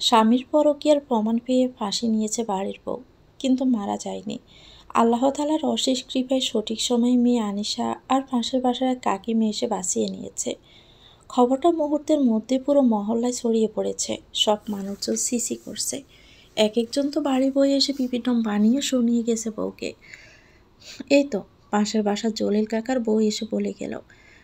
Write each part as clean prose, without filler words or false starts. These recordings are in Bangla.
স্বামীর পরকীয়ার প্রমাণ পেয়ে ফাঁসি নিয়েছে বাড়ির বউ, কিন্তু মারা যায়নি। আল্লাহ তাআলার অশেষ কৃপায় সঠিক সময়ে মেয়ে আনিশা আর পাশের বাসার এক কাকিমা এসে বাঁচিয়ে নিয়েছে। খবরটা মুহূর্তের মধ্যে পুরো মহল্লায় ছড়িয়ে পড়েছে। সব মানুষজন সিসি করছে। এক একজন তো বাড়ি বয়ে এসে বিভিন্ন বানিয়ে শুনিয়ে গেছে বউকে। এই তো পাশের বাসার জলিল কাকার বউ এসে বলে গেল,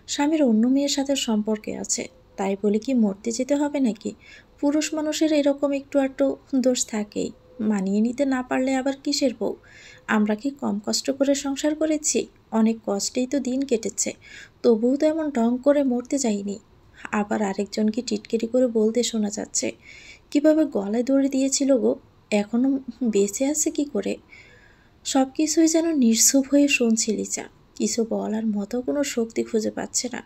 স্বামীর অন্য মেয়ের সাথে সম্পর্কে আছে, তাই বলে কি মরতে যেতে হবে নাকি? পুরুষ মানুষের এরকম একটু আধটু দোষ থাকেই। মানিয়ে নিতে না পারলে আবার কিসের বউ? আমরা কি কম কষ্ট করে সংসার করেছি? অনেক কষ্টেই তো দিন কেটেছে, তবুও তো এমন ঢং করে মরতে যাইনি। আবার আরেকজনকে টিটকিরি করে বলতে শোনা যাচ্ছে, কিভাবে গলায় দড়ি দিয়েছিল গো, এখনো বেঁচে আছে কি করে? সব কিছুই যেন নিঃস্ব হয়ে শুনছে লিজা। কিছু বলার মতো কোনো শক্তি খুঁজে পাচ্ছে না।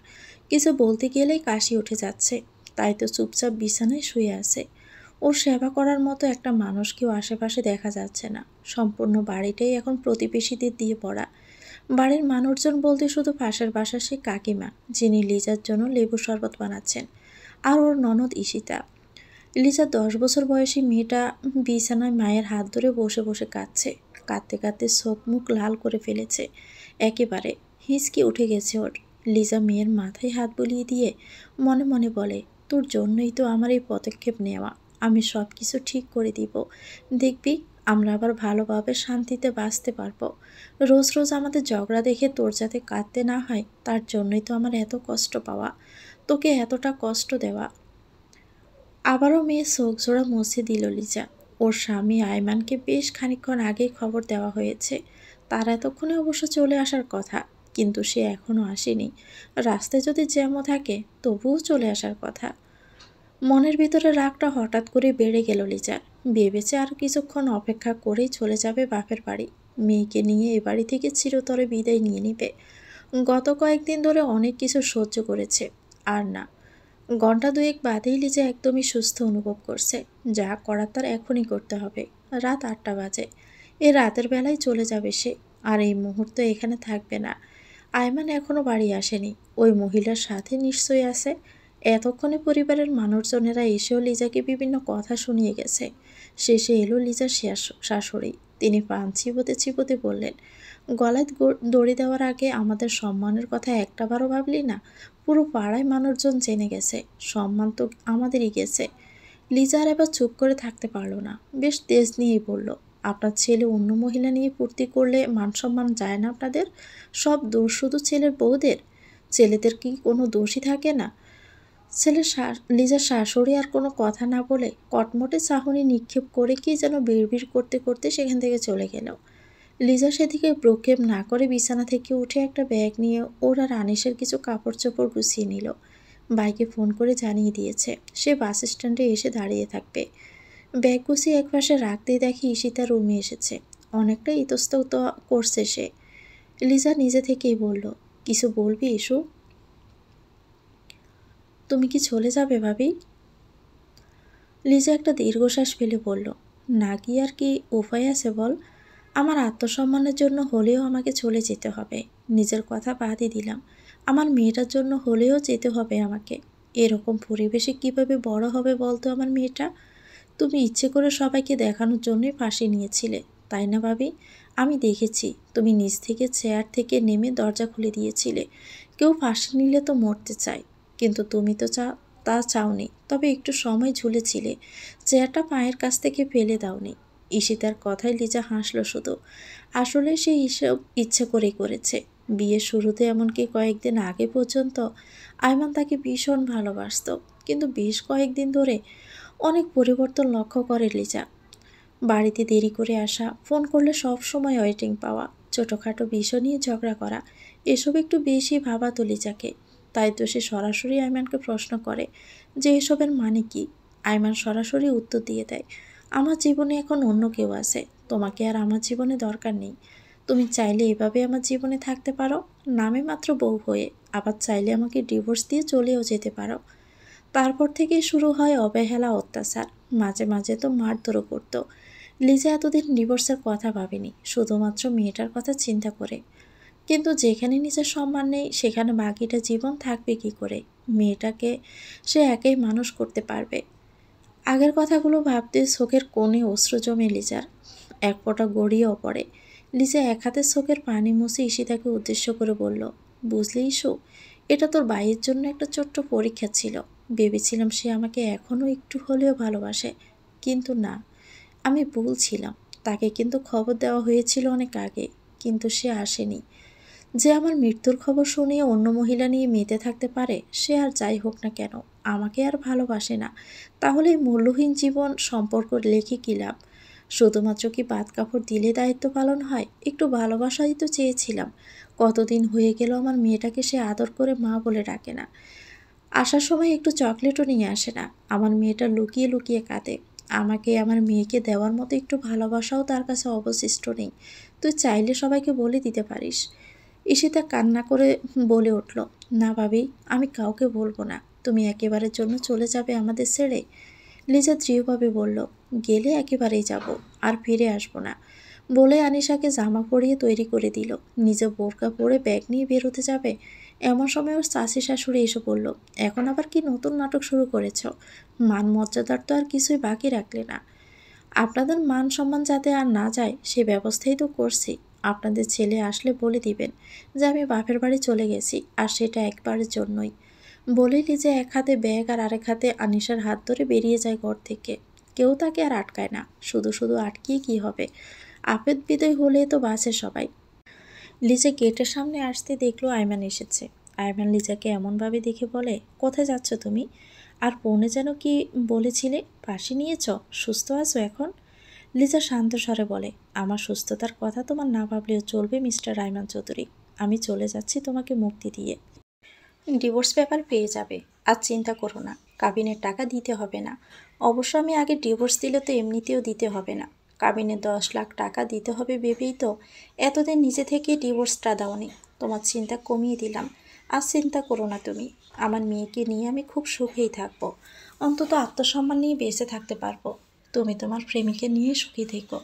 কিছু বলতে গেলেই কাশি উঠে যাচ্ছে। তাই তো চুপচাপ বিছানায় শুয়ে আছে। ওর সেবা করার মতো একটা মানুষকেও আশেপাশে দেখা যাচ্ছে না। সম্পূর্ণ বাড়িটাই এখন প্রতিবেশীদের দিয়ে পড়া। বাড়ির মানুষজন বলতে শুধু পাশের বাসার সেই কাকিমা, যিনি লিজার জন্য লেবু শরবত বানাচ্ছেন, আর ওর ননদ ঈশিতা। লিজা 10 বছর বয়সী মেয়েটা বিছানায় মায়ের হাত ধরে বসে বসে কাঁদছে। কাঁদতে কাঁদতে চোখ মুখ লাল করে ফেলেছে। একেবারে হিচকি উঠে গেছে ওর। লিজা মেয়ের মাথায় হাত বুলিয়ে দিয়ে মনে মনে বলে, তোর জন্যই তো আমার এই পদক্ষেপ নেওয়া। আমি সব কিছু ঠিক করে দিব। দেখবি, আমরা আবার ভালোভাবে শান্তিতে বাঁচতে পারবো। রোজ রোজ আমাদের ঝগড়া দেখে তোর যাতে কাঁদতে না হয়, তার জন্যই তো আমার এত কষ্ট পাওয়া, তোকে এতটা কষ্ট দেওয়া। আবারও মেয়ে চোখ জোড়া মুছে দিল লিজা। ওর স্বামী আয়মানকে বেশ খানিকক্ষণ আগেই খবর দেওয়া হয়েছে। তার এতক্ষণে অবশ্য চলে আসার কথা, কিন্তু সে এখনও আসেনি। রাস্তায় যদি জ্যামও থাকে তবুও চলে আসার কথা। মনের ভিতরে রাগটা হঠাৎ করে বেড়ে গেল লিজার। ভেবেছে আর কিছুক্ষণ অপেক্ষা করেই চলে যাবে বাপের বাড়ি। মেয়েকে নিয়ে এ বাড়ি থেকে চিরতরে বিদায় নিয়ে নিবে। গত কয়েকদিন ধরে অনেক কিছু সহ্য করেছে, আর না। ঘন্টা দুয়েক বাদেই লিজা একদমই সুস্থ অনুভব করছে। যা করার তার এখনই করতে হবে। রাত 8টা বাজে। এই রাতের বেলায় চলে যাবে সে, আর এই মুহূর্তে এখানে থাকবে না। আয়মান এখনো বাড়ি আসেনি। ওই মহিলার সাথে নিশ্চয়ই আছে। এতক্ষণে পরিবারের মানুষজনেরা এসেও লিজাকে বিভিন্ন কথা শুনিয়ে গেছে। শেষে এলো লিজার শাশুড়ি। তিনি পান চিবোতে চিবোতে বললেন, গলায় দড়ি দেওয়ার আগে আমাদের সম্মানের কথা একটাবারও ভাবলি না? পুরো পাড়ায় মানুষজন জেনে গেছে, সম্মান তো আমাদেরই গেছে। লিজা আর এবার চুপ করে থাকতে পারলো না। বেশ তেজ নিয়েই বলল, আপনার ছেলে অন্য মহিলা নিয়ে ফুর্তি করলে মান সম্মান যায় না আপনাদের? সব দোষ শুধু ছেলের বউদের? ছেলেদের কি কোনো দোষই থাকে না? লিজার শাশুড়ি আর কোনো কথা না বলে কটমটে চাহনি নিক্ষেপ করে কি যেন বিড়বিড় করতে করতে সেখান থেকে চলে গেল। লিজা সেদিকে প্রক্ষেপ না করে বিছানা থেকে উঠে একটা ব্যাগ নিয়ে ওর আর আনিসের কিছু কাপড় চোপড় গুছিয়ে নিল। বাইকে ফোন করে জানিয়ে দিয়েছে সে বাস স্ট্যান্ডে এসে দাঁড়িয়ে থাকবে। ব্যাগ গুছিয়ে একপাশে রাখতেই দেখি ঈশিতা রুমে এসেছে। অনেকটা ইতস্তত করছে সে। লিজা নিজে থেকেই বলল, কিছু বলবি ইস্যু? তুমি কি চলে যাবে ভাবি? লিজা একটা দীর্ঘশ্বাস ফেলে বলল, না কি আর কি উপায় আছে বল? আমার আত্মসম্মানের জন্য হলেও আমাকে চলে যেতে হবে। নিজের কথা বাদই দিলাম, আমার মেয়েটার জন্য হলেও যেতে হবে আমাকে। এরকম পরিবেশে কিভাবে বড় হবে বলতো আমার মেয়েটা? তুমি ইচ্ছে করে সবাইকে দেখানোর জন্যই ফাঁসি নিয়েছিলে, তাই না ভাবি? আমি দেখেছি তুমি নিচ থেকে চেয়ার থেকে নেমে দরজা খুলে দিয়েছিলে। কেউ ফাঁসি নিলে তো মরতে চায়, কিন্তু তুমি তো তা চাওনি। তবে একটু সময় ঝুলেছিলে, চেয়ারটা পায়ের কাছ থেকে ফেলে দাওনি। ঈশিতার কথায় লিজা হাসল শুধু। আসলে সে হিসেব ইচ্ছে করেই করেছে। বিয়ের শুরুতে এমনকি কয়েকদিন আগে পর্যন্ত আয়মান তাকে ভীষণ ভালোবাসত, কিন্তু বেশ কয়েকদিন ধরে অনেক পরিবর্তন লক্ষ্য করে লিজা। বাড়িতে দেরি করে আসা, ফোন করলে সব সময় ওয়েটিং পাওয়া, ছোটোখাটো বিষয় নিয়ে ঝগড়া করা, এসব একটু বেশি ভাবাতো লিজাকে। তাই তো সে সরাসরি আয়মানকে প্রশ্ন করে যে এসবের মানে কি। আয়মান সরাসরি উত্তর দিয়ে দেয়, আমার জীবনে এখন অন্য কেউ আছে, তোমাকে আর আমার জীবনে দরকার নেই। তুমি চাইলে এভাবে আমার জীবনে থাকতে পারো, নামে মাত্র বউ হয়ে। আবার চাইলে আমাকে ডিভোর্স দিয়ে চলেও যেতে পারো। তারপর থেকেই শুরু হয় অবহেলা, অত্যাচার, মাঝে মাঝে তো মারধরও করত। লিজা এতদিন ডিভোর্সের কথা ভাবেনি, শুধুমাত্র মেয়েটার কথা চিন্তা করে। কিন্তু যেখানে নিজের সম্মান নেই সেখানে বাকিটা জীবন থাকবে কি করে? মেয়েটাকে সে একাই মানুষ করতে পারবে? আগের কথাগুলো ভাবতে চোখের কোণে অশ্রু জমে লিজার, এক ফোঁটা গড়িয়েও পড়ে। লিজা এক হাতে চোখের পানি মুছে ঈশিতাকে উদ্দেশ্য করে বলল, বুঝলি ইস্যু, এটা তোর ভাইয়ের জন্য একটা ছোট্ট পরীক্ষা ছিল। ভেবেছিলাম সে আমাকে এখনও একটু হলেও ভালোবাসে, কিন্তু না, আমি ভুল ছিলাম। তাকে কিন্তু খবর দেওয়া হয়েছিল অনেক আগে, কিন্তু সে আসেনি। যে আমার মৃত্যুর খবর শুনিয়ে অন্য মহিলা নিয়ে মেতে থাকতে পারে, সে আর যাই হোক না কেন আমাকে আর ভালোবাসে না। তাহলে এই মূল্যহীন জীবন সম্পর্ক লেখে কী লাভ? শুধুমাত্র কি বাদ কাপড় দিলে দায়িত্ব পালন হয়? একটু ভালোবাসাই তো চেয়েছিলাম। কতদিন হয়ে গেল আমার মেয়েটাকে সে আদর করে মা বলে ডাকে না। আসার সময় একটু চকলেটও নিয়ে আসে না। আমার মেয়েটা লুকিয়ে লুকিয়ে কাঁদে। আমাকে আমার মেয়েকে দেওয়ার মতো একটু ভালোবাসাও তার কাছে অবশিষ্ট নেই। তুই চাইলে সবাইকে বলে দিতে পারিস। ঈশিতা কান্না করে বলে উঠল, না ভাবি, আমি কাউকে বলবো না। তুমি একেবারের জন্য চলে যাবে আমাদের ছেড়ে? লিজা দৃঢ়ভাবে বলল, গেলে একেবারেই যাব, আর ফিরে আসবো না। বলে আনিশাকে জামা পরিয়ে তৈরি করে দিল। নিজে বোরকা পরে ব্যাগ নিয়ে বেরোতে যাবে। এমন সময় ওর চাষি শাশুড়ি এসে বলল, এখন আবার কি নতুন নাটক শুরু করেছ? মান মর্যাদার তো আর কিছুই বাকি রাখলে না। আপনাদের মান সম্মান যাতে আর না যায় সে ব্যবস্থাই তো করছি। আপনাদের ছেলে আসলে বলে দিবেন যে আমি বাপের বাড়ি চলে গেছি, আর সেটা একবারের জন্যই। বলে লিজে এক হাতে ব্যাগ আর আরেক হাতে আনিশার হাত ধরে বেরিয়ে যায় ঘর থেকে। কেউ তাকে আর আটকায় না। শুধু শুধু আটকিয়ে কি হবে? আপদ বিদায় হলে তো বাসে সবাই। লিজা গেটের সামনে আসতে দেখলো আয়মান এসেছে। আয়মান লিজাকে এমনভাবে দেখে বলে, কোথায় যাচ্ছ তুমি? আর পৌনে যেন কি বলেছিলে, ফাঁসি নিয়েছ? সুস্থ আছো এখন? লিজা শান্ত স্বরে বলে, আমার সুস্থতার কথা তোমার না ভাবলেও চলবে মিস্টার আয়মান চৌধুরী। আমি চলে যাচ্ছি তোমাকে মুক্তি দিয়ে। ডিভোর্স পেপার পেয়ে যাবে। আর চিন্তা করো না, কাবিনের টাকা দিতে হবে না। অবশ্য আমি আগে ডিভোর্স দিলে তো এমনিতেও দিতে হবে না। কাবিনে 10 লাখ টাকা দিতে হবে ভেবেই তো এতদিন নিজে থেকে ডিভোর্সটা দাওনি। তোমার চিন্তা কমিয়ে দিলাম। আর চিন্তা করো না তুমি। আমার মেয়েকে নিয়ে আমি খুব সুখেই থাকবো। অন্তত আত্মসম্মান নিয়ে বেঁচে থাকতে পারবো। তুমি তোমার প্রেমিকে নিয়ে সুখী থেকো।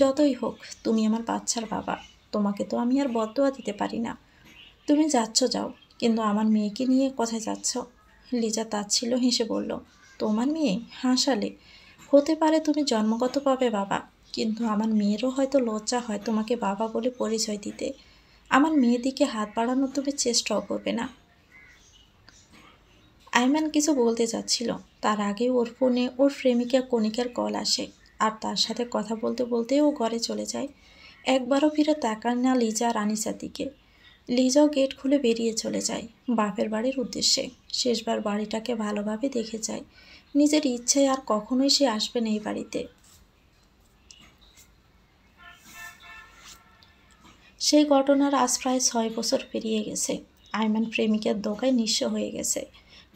যতই হোক তুমি আমার বাচ্চার বাবা। তোমাকে তো আমি আর বদদোয়া দিতে পারি না। তুমি যাচ্ছ যাও, কিন্তু আমার মেয়েকে নিয়ে কোথায় যাচ্ছ? লিজা তাচ্ছিল্য হেসে বলল, তোমার মেয়ে? হাসালে। হতে পারে তুমি জন্মগতভাবে বাবা, কিন্তু আমার মেয়েরও হয়তো লজ্জা হয় তোমাকে বাবা বলে পরিচয় দিতে। আমার মেয়ের দিকে হাত বাড়ানোর তুমি চেষ্টাও করবে না। আইমান কিছু বলতে যাচ্ছিল, তার আগে ওর ফোনে ওর প্রেমিকা কণিকার কল আসে। আর তার সাথে কথা বলতে বলতে ও ঘরে চলে যায়। একবারও ফিরে তাকায় না লিজা আর আনিসার দিকে। লিজাও গেট খুলে বেরিয়ে চলে যায় বাপের বাড়ির উদ্দেশ্যে। শেষবার বাড়িটাকে ভালোভাবে দেখে যায়। নিজের ইচ্ছায় আর কখনোই সে আসবে না এই বাড়িতে। সেই ঘটনার আজ প্রায় 6 বছর পেরিয়ে গেছে। আয়মান প্রেমিকের ধোঁকায় নিঃস্ব হয়ে গেছে।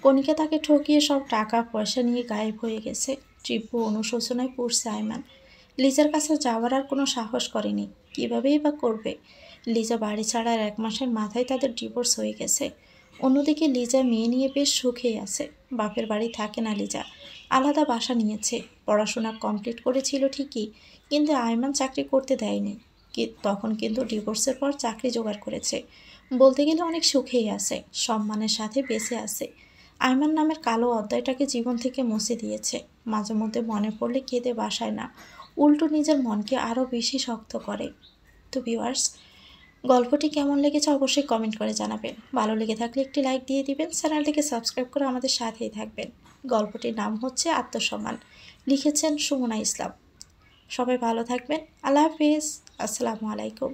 কণিকা তাকে ঠকিয়ে সব টাকা পয়সা নিয়ে গায়েব হয়ে গেছে। তীব্র অনুশোচনায় পড়ছে আয়মান। লিজার কাছে যাওয়ার আর কোনো সাহস করেনি। কীভাবেই বা করবে? লিজা বাড়ি ছাড়ার 1 মাসের মাথায় তাদের ডিভোর্স হয়ে গেছে। অন্যদিকে লিজা মেয়ে নিয়ে বেশ সুখেই আছে। বাপের বাড়ি থাকে না লিজা, আলাদা বাসা নিয়েছে। পড়াশোনা কমপ্লিট করেছিল ঠিকই, কিন্তু আয়মান চাকরি করতে দেয়নি। তখন কিন্তু ডিভোর্সের পর চাকরি জোগাড় করেছে। বলতে গেলে অনেক সুখেই আছে, সম্মানের সাথে বেঁচে আছে। আয়মান নামের কালো অধ্যায়টাকে জীবন থেকে মুছে দিয়েছে। মাঝে মধ্যে মনে পড়লে কেঁদে বাসায় না, উল্টো নিজের মনকে আরও বেশি শক্ত করে। তো ভিউয়ার্স, গল্পটি কেমন লেগেছে অবশ্যই কমেন্ট করে জানাবেন। ভালো লেগে থাকলে একটি লাইক দিয়ে দিবেন, চ্যানেলটিকে সাবস্ক্রাইব করে আমাদের সাথেই থাকবেন। গল্পটির নাম হচ্ছে আত্মসম্মান, লিখেছেন সুমনা ইসলাম। সবাই ভালো থাকবেন। আল্লাহ হাফিজ। আসসালামু আলাইকুম।